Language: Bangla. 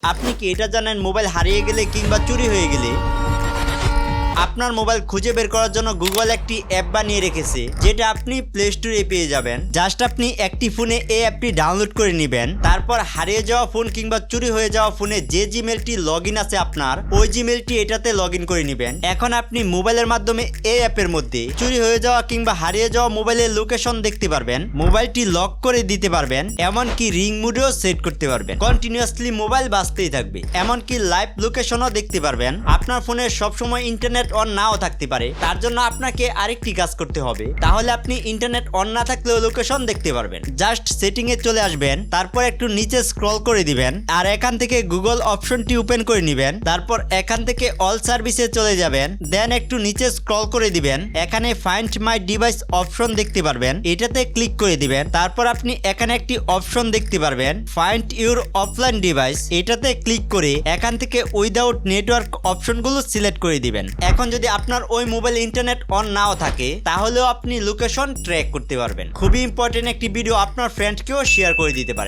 আপনি কি এটা জানেন মোবাইল হারিয়ে গেলে কিংবা চুরি হয়ে গেলে আপনার মোবাইল খুঁজে বের করার জন্য গুগল একটি অ্যাপ বানিয়ে রেখেছে, যেটা আপনি প্লে স্টোরে পেয়ে যাবেন। জাস্ট আপনি একটি ফোনে এই অ্যাপটি ডাউনলোড করে নেবেন, তারপর হারিয়ে যাওয়া ফোন কিংবা চুরি হয়ে যাওয়া ফোনে যে জিমেলটি লগ ইন আছে আপনার, ওই জিমেলটি এটাতে লগ ইন করে নেবেন। এখন আপনি মোবাইলের মাধ্যমে এই অ্যাপের মধ্যে চুরি হয়ে যাওয়া কিংবা হারিয়ে যাওয়া মোবাইলের লোকেশন দেখতে পারবেন, মোবাইলটি লক করে দিতে পারবেন, এমনকি রিং মোডেও সেট করতে পারবেন। কন্টিনিউয়াসলি মোবাইল বাজতেই থাকবে, এমনকি লাইভ লোকেশনও দেখতে পারবেন। আপনার ফোনে সবসময় ইন্টারনেট অন নাও থাকতে পারে, তার জন্য আপনাকে আরেকটি কাজ করতে হবে। তাহলে আপনি ইন্টারনেট অন না থাকলেও লোকেশন দেখতে পারবেন। জাস্ট সেটিং এ চলে আসবেন, তারপর একটু নিচে স্ক্রল করে দিবেন, আর এখান থেকে গুগল অপশনটি ওপেন করে নেবেন। তারপর এখান থেকে অল সার্ভিসে চলে যাবেন, দেন একটু নিচে স্ক্রল করে দিবেন। এখানে ফাইন্ড মাই ডিভাইস অপশন দেখতে পারবেন, এটাতে ক্লিক করে দিবেন। তারপর আপনি এখানে একটি অপশন দেখতে পারবেন ফাইন্ড ইউর অফলাইন ডিভাইস, এটাতে ক্লিক করে এখান থেকে উইদাউট নেটওয়ার্ক অপশনগুলো সিলেক্ট করে দিবেন। এখন যদি আপনার ওই মোবাইল ইন্টারনেট অন নাও থাকে, তাহলেও আপনি লোকেশন ট্র্যাক করতে পারবেন। খুবই ইম্পর্টেন্ট একটি ভিডিও, আপনার ফ্রেন্ডকেও শেয়ার করে দিতে পারেন।